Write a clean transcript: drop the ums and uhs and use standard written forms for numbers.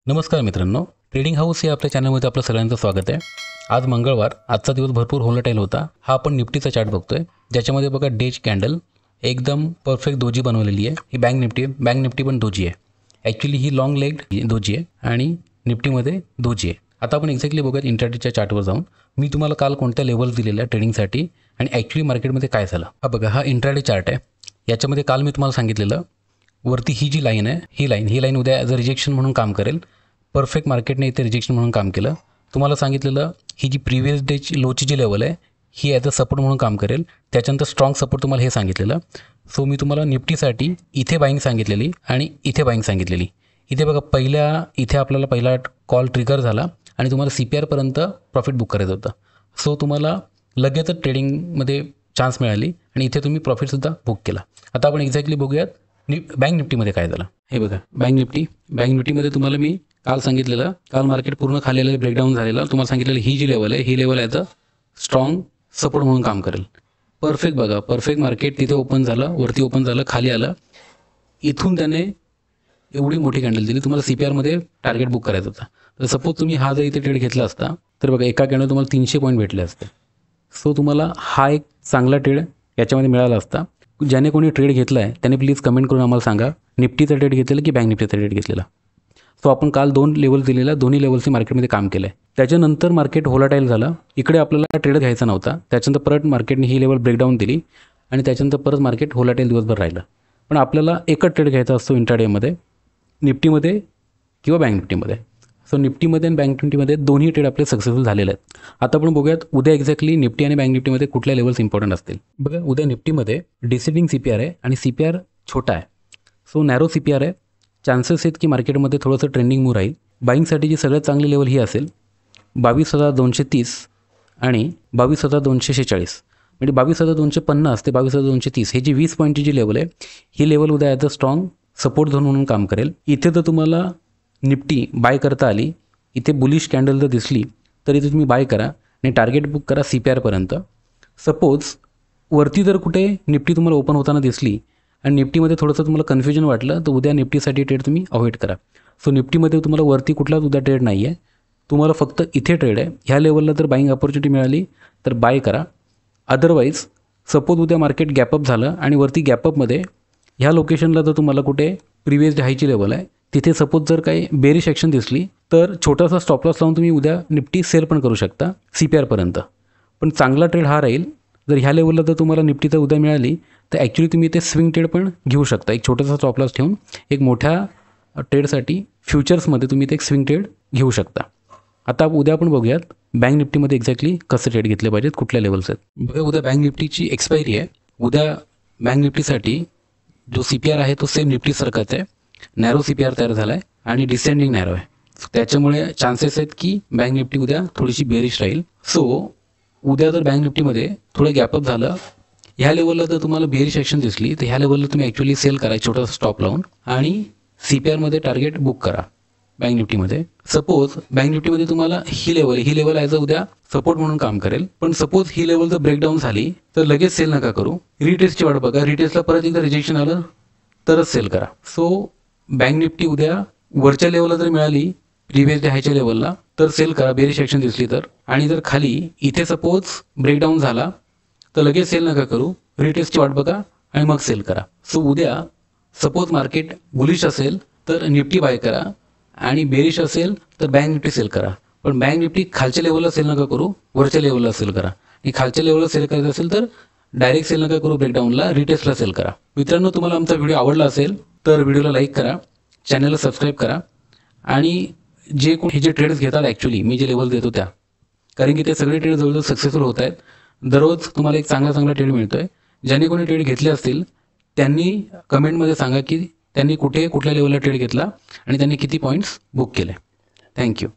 नमस्कार मित्रांनो, trading house या आपल्या चॅनलमध्ये आपलं सगळ्यांचं स्वागत आहे। आज मंगळवार, आजचा दिवस भरपूर व्होलेटाईल होता। हा आपण निफ्टीचा चार्ट बघतोय, ज्याच्यामध्ये बघा डेज कॅन्डल एकदम परफेक्ट दोजी बनवलेली आहे। ही बँक निफ्टी पण दोजी आहे। ॲक्च्युली ही लॉंग लेग दोजी आहे आणि निफ्टीमध्ये दोजी आहे। आता आपण एक्झॅक्टली बघूयात इंट्राडेच्या चार्टवर जाऊन मी तुम्हाला काल कोणत्या लेवल्स दिलेल्या ट्रेडिंगसाठी आणि ॲक्च्युली मार्केटमध्ये काय झालं। हा बघा, हा इंट्राडे चार्ट आहे। याच्यामध्ये काल मी तुम्हाला सांगितलेलं वरती ही जी लाईन आहे, ही लाईन उद्या ॲज अ रिजेक्शन म्हणून काम करेल। परफेक्ट मार्केटने इथे रिजेक्शन म्हणून काम केलं। तुम्हाला सांगितलेलं ही जी प्रिव्हियस डेची लोची जी लेवल आहे ही ॲज अ सपोर्ट म्हणून काम करेल। त्याच्यानंतर स्ट्रॉंग सपोर्ट तुम्हाला हे सांगितलेलं। सो मी तुम्हाला निफ्टीसाठी इथे बाईंग सांगितलेली आणि इथे बाईंग सांगितलेली। इथे बघा, इथे आपल्याला पहिला कॉल ट्रिगर झाला आणि तुम्हाला CPRपर्यंत प्रॉफिट बुक करायचं होतं। सो तुम्हाला लगेचच ट्रेडिंगमध्ये चान्स मिळाली आणि इथे तुम्ही प्रॉफिटसुद्धा बुक केला। आता आपण एक्झॅक्टली बघूयात बँक निफ्टीमध्ये काय झालं। हे बघा, बँक निफ्टीमध्ये तुम्हाला मी काल सांगितलेलं, काल मार्केट पूर्ण खाली आलेलं, ब्रेकडाऊन झालेलं। तुम्हाला सांगितलेलं ही जी लेवल आहे, ही level as a strong support म्हणून काम करेल। परफेक्ट बघा, परफेक्ट मार्केट तिथे ओपन झालं, वरती ओपन झालं, खाली आलं। इथून त्याने एवढी मोठी कॅन्डल दिली। तुम्हाला CPRमध्ये टार्गेट बुक करायचा होता। तर सपोज तुम्ही हा जर इथे ट्रेड घेतला असता तर बघा, एका कॅन्डल तुम्हाला 300 पॉईंट भेटले असते। सो तुम्हाला हा एक चांगला ट्रेड याच्यामध्ये मिळाला असता। ज्याने कोणी ट्रेड घेतला आहे त्याने प्लीज कमेंट करून आम्हाला सांगा, निफ्टीचा ट्रेड घेतलेला की बँक निफ्टीचा ट्रेड घेतलेला। सो आपण काल 2 लेवल दिलेल्या, दोन्ही लेवल्सनी मार्केटमध्ये काम केलं आहे। त्याच्यानंतर मार्केट व्होलाटाईल झालं। इकडे आपल्याला ट्रेड घ्यायचा नव्हता। त्याच्यानंतर परत मार्केटने ही लेवल ब्रेकडाऊन दिली आणि त्याच्यानंतर परत मार्केट व्होलाटाईल दिवसभर राहिलं। पण आपल्याला एकच ट्रेड घ्यायचा असतो इंट्राडेमध्ये, निफ्टीमध्ये किंवा बँक निफ्टीमध्ये। सो निफ्टीमध्ये आणि बँक निफ्टीमध्ये दोन्ही ट्रेड आपले सक्सेसफुल झालेले आहेत। आता आपण बघूयात उद्या एक्झॅक्टली निफ्टी आणि बँक निफ्टीमध्ये कुठल्या लेवल्स इम्पॉर्टंट असतील। बघा, उद्या निफ्टीमध्ये डिसेंडिंग CPR आहे आणि CPR छोटा आहे। सो नॅरो CPR आहे। चान्सेस आहेत की मार्केटमध्ये थोडंसं ट्रेंडिंग मूव राहील। बाईंगसाठीची सगळ्यात चांगली लेवल ही असेल 22,230 आणि 22,246, म्हणजे 22,250 ते 22,230 हे जी 20 पॉईंटची जी लेवल आहे, ही लेवल उद्या as a strong support zone म्हणून काम करेल। इथे तर तुम्हाला निफ्टी बाय करता आली, इथे बुलिश कॅन्डल जर दिसली तर इथे तुम्ही बाय करा आणि टार्गेट बुक करा CPRपर्यंत। सपोज वरती जर कुठे निफ्टी तुम्हाला ओपन होताना दिसली आणि निफ्टीमध्ये थोडंसं तुम्हाला कन्फ्युजन वाटलं तर उद्या निफ्टीसाठी ट्रेड तुम्ही अवॉइड करा। सो निफ्टीमध्ये तुम्हाला वरती कुठलाच उद्या ट्रेड नाही आहे, तुम्हाला फक्त इथे ट्रेड आहे। ह्या लेवलला जर बाईंग अपॉर्च्युनिटी मिळाली तर बाय करा। अदरवाईज सपोज उद्या मार्केट गॅपअप झालं आणि वरती गॅपअपमध्ये ह्या लोकेशनला जर तुम्हाला कुठे प्रिव्हियस हायची लेवल आहे तिथे सपोज जर काही बेरिश ॲक्शन दिसली तर छोटासा स्टॉप लॉस लावून तुम्ही उद्या निफ्टी सेल पण करू शकता CPRपर्यंत। पण चांगला ट्रेड हा राहील जर ह्या लेवलला जर तुम्हाला निफ्टीचा उद्या मिळाली तर ॲक्च्युली तुम्ही ते स्विंग ट्रेड पण घेऊ शकता। एक छोटासा स्टॉप लॉस ठेवून एक मोठ्या ट्रेडसाठी फ्युचर्समध्ये तुम्ही ते एक स्विंग ट्रेड घेऊ शकता। आता उद्या आपण बघूयात बँक निफ्टीमध्ये एक्झॅक्टली कसे ट्रेड घेतले पाहिजेत, कुठल्या लेवल्स आहेत। बघा, उद्या बँक निफ्टीची एक्सपायरी आहे। उद्या बँक निफ्टीसाठी जो CPR आहे तो सेम निफ्टीसारखाच आहे। नॅरो CPR तयार झाला आहे आणि डिसेंडिंग नॅरो आहे। त्याच्यामुळे चान्सेस आहेत की बँक निफ्टी उद्या थोडीशी बेरिश राहील। सो उद्या जर बँक निफ्टीमध्ये थोडं गॅपअप झालं, ह्या लेवलला जर तुम्हाला बेरिश ॲक्शन दिसली तर ह्या लेवलला तुम्ही ॲक्च्युली सेल करा छोटासा स्टॉप लावून आणि CPRमध्ये टार्गेट बुक करा बँक निफ्टीमध्ये। सपोज बँक निफ्टीमध्ये तुम्हाला ही लेवल ॲज अ उद्या सपोर्ट म्हणून काम करेल। पण सपोज ही लेवल जर ब्रेकडाऊन झाली तर लगेच सेल नका करू, रिटेस्टची वाट बघा। रिटेस्टला परत एकदा रिजेक्शन आलं तरच सेल करा। सो बँक निफ्टी उद्या वरच्या लेवलला जर मिळाली प्रिव्हियस हायच्या लेवलला तर सेल करा, बेरिश ॲक्शन दिसली तर। आणि जर खाली इथे सपोज ब्रेकडाऊन झाला तर लगेच सेल नका करू, रिटेस्टची वाट बघा आणि मग सेल करा। सो उद्या सपोज मार्केट बुलिश असेल तर निफ्टी बाय करा आणि बेरिश असेल तर बँक निफ्टी सेल करा। पण बँक निफ्टी खालच्या लेवलला सेल नका करू, वरच्या लेवलला सेल करा। आणि खालच्या लेवलला सेल करायचं असेल तर डायरेक्ट सेल नका करू ब्रेकडाऊनला, रिटेस्टला सेल करा। मित्रांनो, तुम्हाला आमचा व्हिडिओ आवडला असेल तर व्हिडिओला लाईक करा, चॅनलला सबस्क्राईब करा आणि हे जे ट्रेड्स घेतात ॲक्च्युली मी जे लेवल देतो त्या, कारण की ते सगळे ट्रेड जवळजवळ सक्सेसफुल होत आहेत। दररोज तुम्हाला एक चांगला ट्रेड मिळतो आहे। ज्याने कोणी ट्रेड घेतले असतील त्यांनी कमेंटमध्ये सांगा की त्यांनी कुठल्या लेवलला ट्रेड घेतला आणि त्यांनी किती पॉईंट्स बुक केले। थँक्यू।